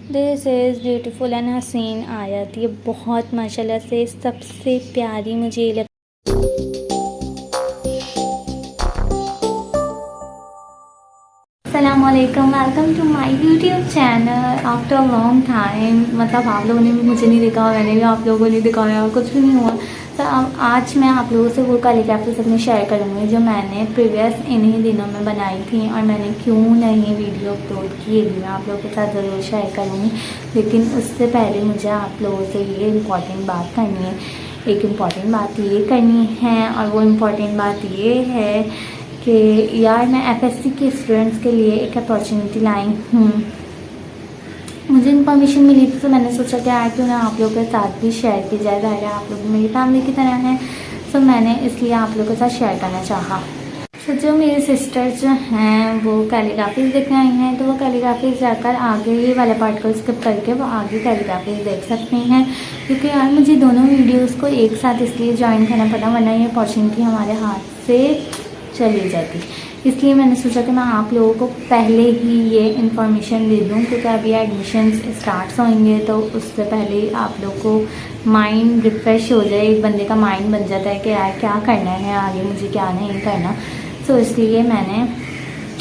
This is beautiful and हसीन आयत। ये बहुत माशाल्लाह से सबसे प्यारी मुझे ये अस्सलामुअलैकुम, welcome to my YouTube channel after long time. मतलब आप लोगों ने भी मुझे नहीं देखा, मैंने भी आप लोगों को नहीं दिखाया, कुछ भी नहीं हुआ। तो आज मैं आप लोगों से वो कैलीग्राफीज अपनी शेयर करूँगी जो मैंने प्रीवियस इन्हीं दिनों में बनाई थी, और मैंने क्यों नहीं वीडियो अपलोड की ये भी मैं आप लोगों के साथ ज़रूर शेयर करूँगी। लेकिन उससे पहले मुझे आप लोगों से ये इम्पॉर्टेंट बात करनी है। एक इम्पॉर्टेंट बात ये करनी है, और वो इम्पॉर्टेंट बात ये है कि यार मैं एफएससी के स्टूडेंट्स के लिए एक अपॉर्चुनिटी लाई हूँ। मुझे इन्फॉर्मेशन मिली थी तो मैंने सोचा कि यार क्यों ना आप लोगों के साथ भी शेयर की जाए। ज़ाहिर है आप लोग मेरी फैमिली की तरह हैं, तो मैंने इसलिए आप लोगों के साथ शेयर करना चाहा। तो जो मेरी सिस्टर्स जो हैं वो कैलीग्राफीज देखने आई हैं, तो वो कैलीग्राफीज जाकर आगे ये वाले पार्ट को स्किप करके वो आगे कैलीग्राफीज देख सकती हैं। क्योंकि यार मुझे दोनों वीडियोस को एक साथ इसलिए ज्वाइन करना पड़ा, वरना ये अपॉर्चुनिटी हमारे हाथ से चली जाती। इसलिए मैंने सोचा कि मैं आप लोगों को पहले ही ये इन्फॉर्मेशन दे दूँ, क्योंकि अभी एडमिशन्स स्टार्ट होंगे, तो उससे पहले आप लोग को माइंड रिफ़्रेश हो जाए। एक बंदे का माइंड बन जाता है कि यार क्या करना है आगे, मुझे क्या नहीं करना। तो इसलिए मैंने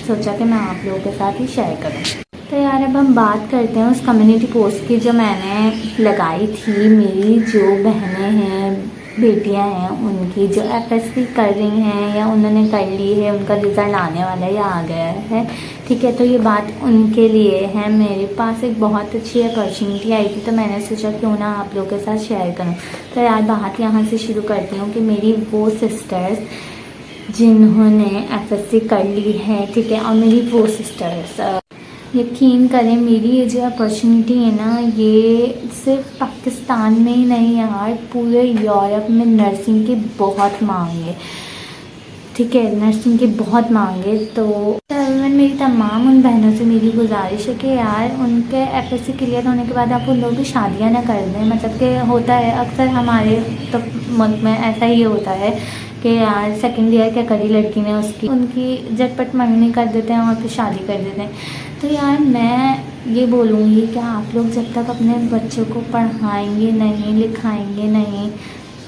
सोचा कि मैं आप लोगों के साथ ही शेयर करूँ। तो यार अब हम बात करते हैं उस कम्युनिटी पोस्ट की जो मैंने लगाई थी। मेरी जो बहनें हैं, बेटियां हैं, उनकी जो एफएससी कर रही हैं या उन्होंने कर ली है, उनका रिज़ल्ट आने वाला है या आ गया है, ठीक है। तो ये बात उनके लिए है। मेरे पास एक बहुत अच्छी अपॉर्चुनिटी आई थी, तो मैंने सोचा क्यों ना आप लोगों के साथ शेयर करूं। तो यार बात यहाँ से शुरू करती हूँ कि मेरी वो सिस्टर्स जिन्होंने एफएससी कर ली है, ठीक है, और मेरी वो सिस्टर्स यकीन करें मेरी ये जो अपॉर्चुनिटी है ना, ये सिर्फ पाकिस्तान में ही नहीं यार, पूरे यूरोप में नर्सिंग की बहुत मांग है, ठीक है, नर्सिंग की बहुत मांग है। तो मेरी तमाम उन बहनों से मेरी गुजारिश है कि यार उनके एफएससी क्लियर होने के बाद आप उन लोगों की शादियाँ ना कर दें। मतलब कि होता है अक्सर हमारे तो मुल्क में ऐसा ही होता है कि यार सेकेंड ईयर क्या करी लड़की ने, उसकी उनकी झटपट मंगनी कर देते हैं और फिर शादी कर देते हैं। तो यार मैं ये बोलूँगी कि आप लोग जब तक अपने बच्चों को पढ़ाएंगे नहीं, लिखाएंगे नहीं,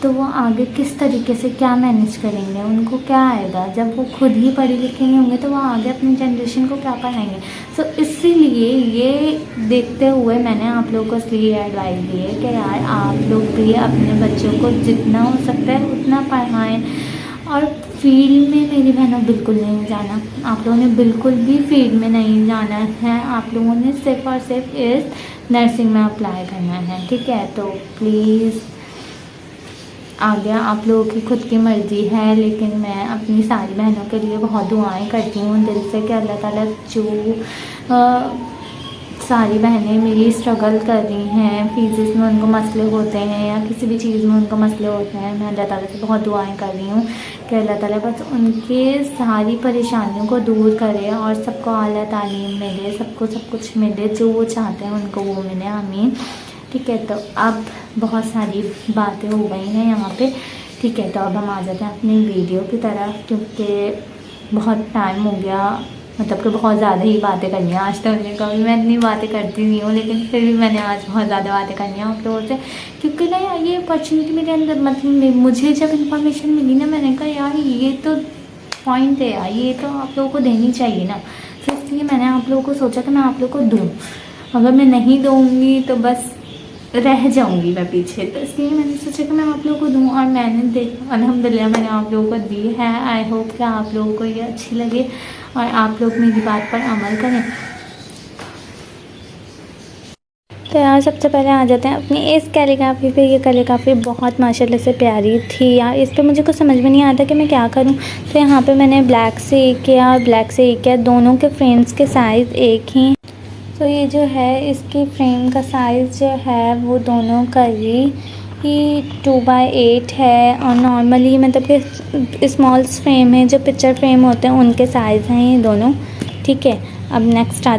तो वो आगे किस तरीके से क्या मैनेज करेंगे, उनको क्या आएगा। जब वो खुद ही पढ़े लिखे नहीं होंगे तो वो आगे अपनी जनरेशन को क्या पढ़ाएंगे। सो इसीलिए ये देखते हुए मैंने आप लोगों को इसलिए एडवाइस दी है कि यार आप लोग भी अपने बच्चों को जितना हो सकता है उतना पढ़ाएं। और फील्ड में मेरी बहनों बिल्कुल नहीं जाना, आप लोगों ने बिल्कुल भी फील्ड में नहीं जाना है। आप लोगों ने सिर्फ और सिर्फ इस नर्सिंग में अप्लाई करना है, ठीक है। तो प्लीज़ आगे आप लोगों की खुद की मर्ज़ी है, लेकिन मैं अपनी सारी बहनों के लिए बहुत दुआएं करती हूँ दिल से कि अल्लाह ताला जो सारी बहनें मेरी स्ट्रगल कर रही हैं, फीस में उनको मसले होते हैं या किसी भी चीज़ में उनको मसले होते हैं, मैं अल्लाह ताला से बहुत दुआएं कर रही हूँ कि अल्लाह ताला बस उनके सारी परेशानियों को दूर करे और सबको आला तालीम मिले, सबको सब कुछ मिले, जो वो चाहते हैं उनको वो मिले, आमीन, ठीक है। तो अब बहुत सारी बातें हो गई हैं यहाँ पे, ठीक है। तो अब हम आ जाते हैं अपनी वीडियो की तरफ, क्योंकि बहुत टाइम हो गया, मतलब कि बहुत ज़्यादा ही बातें करनी है आज। तो मैंने कभी मैं इतनी बातें करती नहीं हूँ, लेकिन फिर भी मैंने आज बहुत ज़्यादा बातें करनी है आप लोगों से, क्योंकि ना यार ये अपॉर्चुनिटी मेरे अंदर, मतलब मुझे जब इन्फॉर्मेशन मिली ना, मैंने कहा यार ये तो पॉइंट है यार, ये तो आप लोगों को देनी चाहिए ना। तो इसलिए मैंने आप लोगों को सोचा कि मैं आप लोगों को दूँ। अगर मैं नहीं दूँगी तो बस रह जाऊंगी मैं पीछे, तो इसलिए मैंने सोचा कि मैं आप लोगों को दूँ, और मैंने अल्हम्दुलिल्लाह मैंने आप लोगों को दी है। आई होप कि आप लोगों को ये अच्छी लगे और आप लोग मेरी बात पर अमल करें। तो यार सबसे पहले आ जाते हैं अपनी इस कैलीग्राफी पे। ये कैलीग्राफी बहुत माशाल्लाह से प्यारी थी यार, इस पर मुझे कुछ समझ में नहीं आता कि मैं क्या करूं। तो यहाँ पे मैंने ब्लैक से एक किया, ब्लैक से एक किया, दोनों के फ्रेम्स के साइज़ एक ही। तो ये जो है इसकी फ्रेम का साइज़ जो है वो दोनों का ही 2x8 है, और नॉर्मली मतलब कि स्मॉल फ्रेम है, जो पिक्चर फ्रेम होते हैं उनके साइज़ हैं ये दोनों, ठीक है। अब नेक्स्ट आ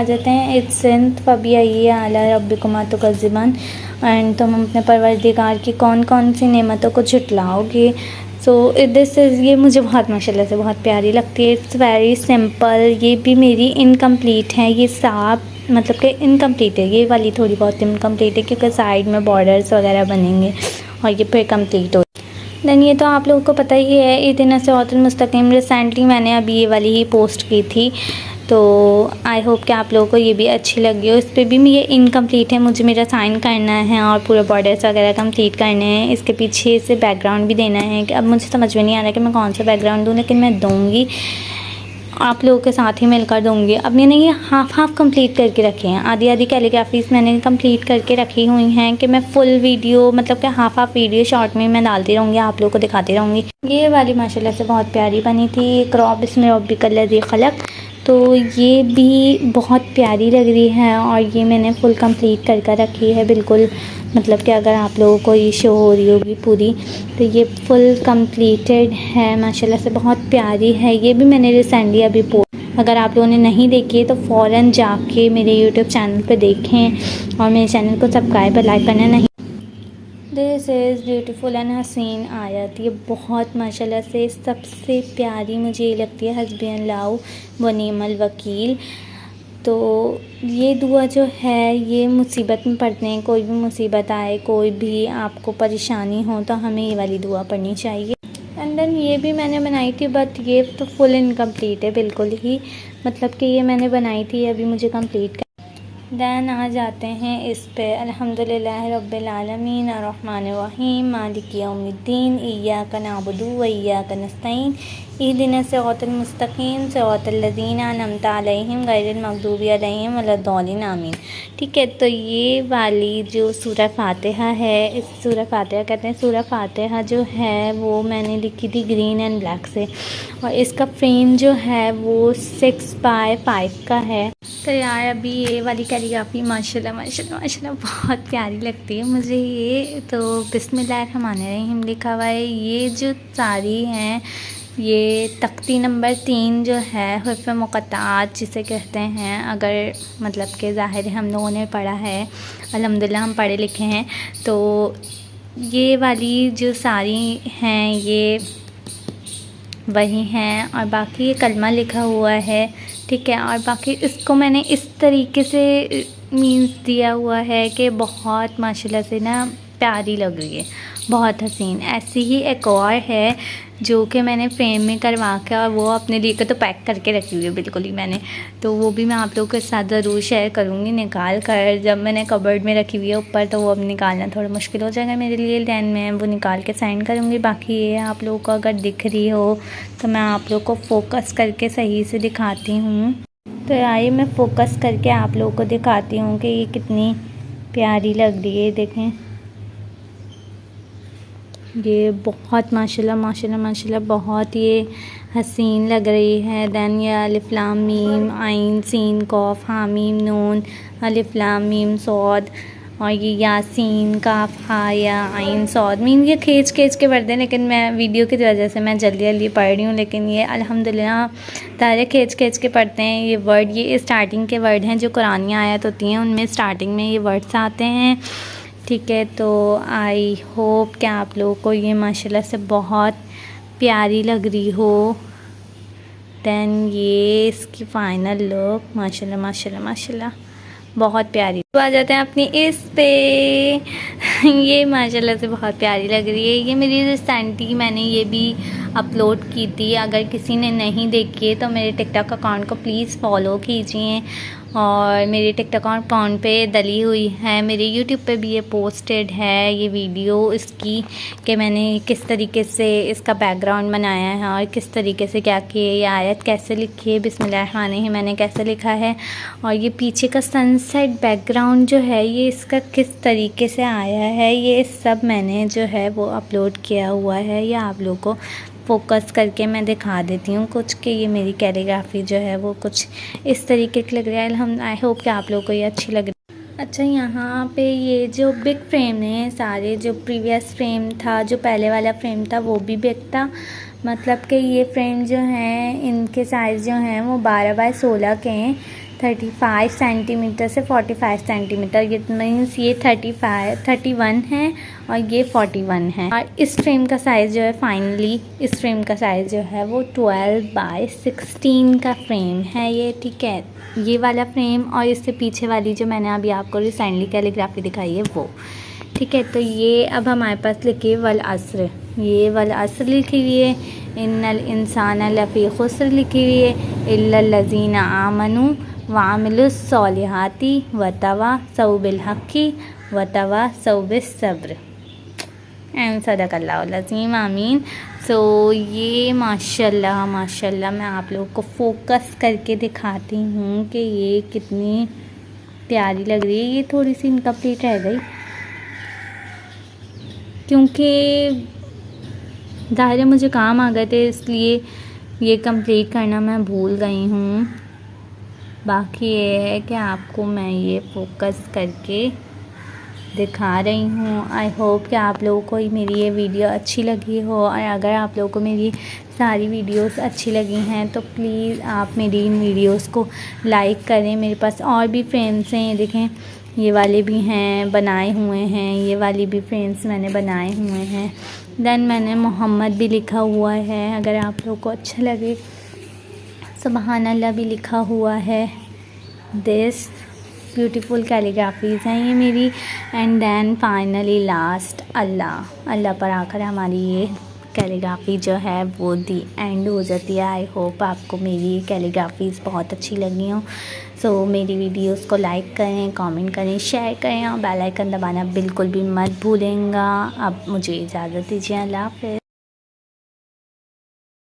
जाते हैं इट्स सिंथ फबिया ये आला रब्बिकुमा तुकज़्ज़िबान, एंड तुम अपने परवरदिगार की कौन कौन सी नेमतों को झुटलाओगे। सो दिस इज़, ये मुझे बहुत माशाल्लाह से बहुत प्यारी लगती है। It's very simple. ये भी मेरी इनकम्प्लीट है, ये साफ मतलब कि इनकम्प्लीट है, ये वाली थोड़ी बहुत इनकम्प्लीट है क्योंकि साइड में बॉर्डर्स वगैरह बनेंगे और ये फिर कम्प्लीट हो। देन ये तो आप लोगों को पता ही है, ईद नसीहतुल मुस्तकीम रिसेंटली मैंने अभी ये वाली ही पोस्ट की थी, तो आई होप कि आप लोगों को ये भी अच्छी लगी हो। इस पर भी ये इनकम्प्लीट है, मुझे मेरा साइन करना है और पूरा बॉर्डर्स वगैरह कंप्लीट करने हैं। इसके पीछे से बैकग्राउंड भी देना है कि अब मुझे समझ में नहीं आ रहा कि मैं कौन सा बैकग्राउंड दूँ, लेकिन मैं दूँगी, आप लोगों के साथ ही मिलकर दूँगी। अब मैंने ये हाफ़ कंप्लीट करके रखे हैं, आधी आधी कैलीग्राफीज़ मैंने कंप्लीट करके रखी हुई हैं कि मैं फुल वीडियो मतलब कि हाफ़ वीडियो शॉर्ट में मैं डालती रहूँगी, आप लोगों को दिखाती रहूँगी। ये वाली माशाल्लाह से बहुत प्यारी बनी थी, क्रॉप इसमें रब्बी कलर खलक, तो ये भी बहुत प्यारी लग रही है और ये मैंने फुल कंप्लीट कर रखी है बिल्कुल। मतलब कि अगर आप लोगों को ये शो हो रही होगी पूरी, तो ये फुल कंप्लीटेड है माशाल्लाह से, बहुत प्यारी है। ये भी मैंने रिसेंटली अभी अगर आप लोगों ने नहीं देखी है तो फ़ौरन जाके मेरे यूट्यूब चैनल पे देखें और मेरे चैनल को सब्सक्राइब और लाइक करना नहीं। दिस इज़ ब्यूटीफुल एंड हसीन आयत, ये बहुत माशाल्लाह से सबसे प्यारी मुझे ये लगती है, हस्बी अल्लाह व निअमल वकील। तो ये दुआ जो है ये मुसीबत में पड़ते हैं, कोई भी मुसीबत आए, कोई भी आपको परेशानी हो तो हमें ये वाली दुआ पढ़नी चाहिए। एंड देन ये भी मैंने बनाई थी, बट ये तो फुल इनकम्प्लीट है बिल्कुल ही, मतलब कि ये मैंने बनाई थी, अभी मुझे कंप्लीट। दैन आ जाते हैं इस पे, अल्हम्दुलिल्लाह रब्बिल आलमीन अर्रहमानिर रहीम मालिकी यौमिद्दीन इय्याका नअबुदु व इय्याका नस्तईन इहदिना सिरातल मुस्तकीम सिरातल लज़ीना अनअमता अलैहिम गैरिल मग़दूबि अलैहिम वलद्दालिन आमीन। ठीक है, तो ये वाली जो सूरह फातिहा है, इस सूरह फातिहा कहते हैं, सूरह फातिहा जो है वो मैंने लिखी थी ग्रीन एंड ब्लैक से, और इसका फ्रेम जो है वो 6x5 का है। तो यार अभी ये वाली कैलीग्राफी माशाल्लाह माशाल्लाह माशाल्लाह बहुत प्यारी लगती है मुझे ये। तो बिस्मिल्लाहिर्रहमानिर्रहीम लिखा हुआ है। ये जो सारी हैं, ये तख्ती नंबर 3 जो है हुर्फ़ मुक़त्तआत जिसे कहते हैं, अगर मतलब के ज़ाहिर हम लोगों ने पढ़ा है, अल्हम्दुलिल्लाह हम पढ़े लिखे हैं। तो ये वाली जो सारी हैं ये वही हैं, और बाकी ये कलमा लिखा हुआ है। ठीक है, और बाकी इसको मैंने इस तरीके से मीन्स दिया हुआ है कि बहुत माशाल्लाह से ना प्यारी लग रही है, बहुत हसीन। ऐसी ही एक और है जो कि मैंने फ्रेम में करवा के और वो अपने लिए तो पैक करके रखी हुई है बिल्कुल ही मैंने, तो वो भी मैं आप लोगों के साथ ज़रूर शेयर करूँगी निकाल कर। जब मैंने कबर्ड में रखी हुई है ऊपर, तो वो अब निकालना थोड़ा मुश्किल हो जाएगा मेरे लिए, दैन मैं वो निकाल के साइन करूँगी। बाकी ये आप लोगों को अगर दिख रही हो तो मैं आप लोग को फ़ोकस करके सही से दिखाती हूँ। तो आइए मैं फ़ोकस करके आप लोगों को दिखाती हूँ कि ये कितनी प्यारी लग रही है। देखें, ये बहुत माशाल्लाह माशाल्लाह माशाल्लाह बहुत ये हसीन लग रही है। दैन ये अलिफ लाम मीम आइन सीन कॉफ हामीम नून अलिफ लाम मीम सौद, और ये यासीन काफ हा या आइन सौद मीन, ये खींच के पढ़ते हैं, लेकिन मैं वीडियो की वजह से मैं जल्दी जल्दी पढ़ रही हूँ। लेकिन ये अल्हम्दुलिल्लाह तारे खींच के पढ़ते हैं ये वर्ड। ये स्टार्टिंग के वर्ड हैं जो कुरानी आयत होती हैं, उनमें स्टार्टिंग में ये वर्ड्स आते हैं। ठीक है, तो आई होप कि आप लोगों को ये माशाल्लाह से बहुत प्यारी लग रही हो। दैन ये इसकी फ़ाइनल लुक माशाल्लाह माशाल्लाह माशाल्लाह बहुत प्यारी। तो आ जाते हैं अपनी इस पे ये माशाल्लाह से बहुत प्यारी लग रही है। ये मेरी रिसेंटली मैंने ये भी अपलोड की थी, अगर किसी ने नहीं देखी है तो मेरे टिकटॉक अकाउंट को प्लीज़ फॉलो कीजिए, और मेरे टिकटॉक अकाउंट पे डली हुई है, मेरे यूट्यूब पे भी ये पोस्टेड है ये वीडियो इसकी, कि मैंने किस तरीके से इसका बैकग्राउंड बनाया है और किस तरीके से क्या किए, ये आयत कैसे लिखी है, बिस्मिल्लाहिर्रहमानिर्रहीम मैंने कैसे लिखा है, और ये पीछे का सनसेट बैकग्राउंड जो है ये इसका किस तरीके से आया है, ये सब मैंने जो है वो अपलोड किया हुआ है। ये आप लोगों को फ़ोकस करके मैं दिखा देती हूँ कुछ, कि ये मेरी कैलीग्राफी जो है वो कुछ इस तरीके की लग रहा है। हम आई होप कि आप लोगों को ये अच्छी लग रही है। अच्छा, यहाँ पे ये जो बिग फ्रेम है सारे, जो प्रीवियस फ्रेम था, जो पहले वाला फ्रेम था वो भी बिग था, मतलब कि ये फ्रेम जो हैं इनके साइज़ जो हैं वो 12 बाय 16 के हैं। 35 सेंटीमीटर से 45 सेंटीमीटर, इट मीन्स ये 31 है और ये 41 है। और इस फ्रेम का साइज़ जो है फाइनली इस फ्रेम का साइज़ जो है वो 12x16 का फ्रेम है ये, ठीक है। ये वाला फ्रेम और इससे पीछे वाली जो मैंने अभी आपको रिसेंटली कैलीग्राफी दिखाई है वो, ठीक है। तो ये अब हमारे पास लिखी है वल अस्र, ये वल अस्र लिखी हुई है, इन्नल इंसान लफ़ी खुस्र लिखी हुई है, इल्लल लज़ीना आमनू वामिलुस्सॉलिहाती वतवासौ बिलहक़्क़ि वतवासौ बिस्सब्र एंड सदक़ल्लाहुल अज़ीम, आमीन। सो ये माशाल्लाह माशाल्लाह मैं आप लोगों को फोकस करके दिखाती हूँ कि ये कितनी प्यारी लग रही है। ये थोड़ी सी इनकम्प्लीट रह गई क्योंकि ज़ाहिर है मुझे काम आ गए थे, इसलिए ये कंप्लीट करना मैं भूल गई हूँ। बाकी ये है कि आपको मैं ये फोकस करके दिखा रही हूँ। आई होप कि आप लोगों को मेरी ये वीडियो अच्छी लगी हो, और अगर आप लोगों को मेरी सारी वीडियोस अच्छी लगी हैं तो प्लीज़ आप मेरी इन वीडियोस को लाइक करें। मेरे पास और भी फ्रेम्स हैं, ये देखें, ये वाले भी हैं बनाए हुए हैं, ये वाली भी फ्रेम्स मैंने बनाए हुए हैं। देन मैंने मोहम्मद भी लिखा हुआ है, अगर आप लोगों को अच्छा लगे। सुबहान अल्लाह भी लिखा हुआ है। दिस ब्यूटीफुल कैलीग्राफीज़ हैं ये मेरी। एंड देन फाइनली लास्ट अल्लाह पर आकर हमारी ये कैलीग्राफी जो है वो दी एंड हो जाती है। आई होप आपको मेरी कैलीग्राफीज़ बहुत अच्छी लगी हों। सो मेरी वीडियोस को लाइक करें, कमेंट करें, शेयर करें और बेल आइकन दबाना बिल्कुल भी मत भूलेंगा। अब मुझे इजाज़त दीजिए, अल्लाह हाफ़िज़।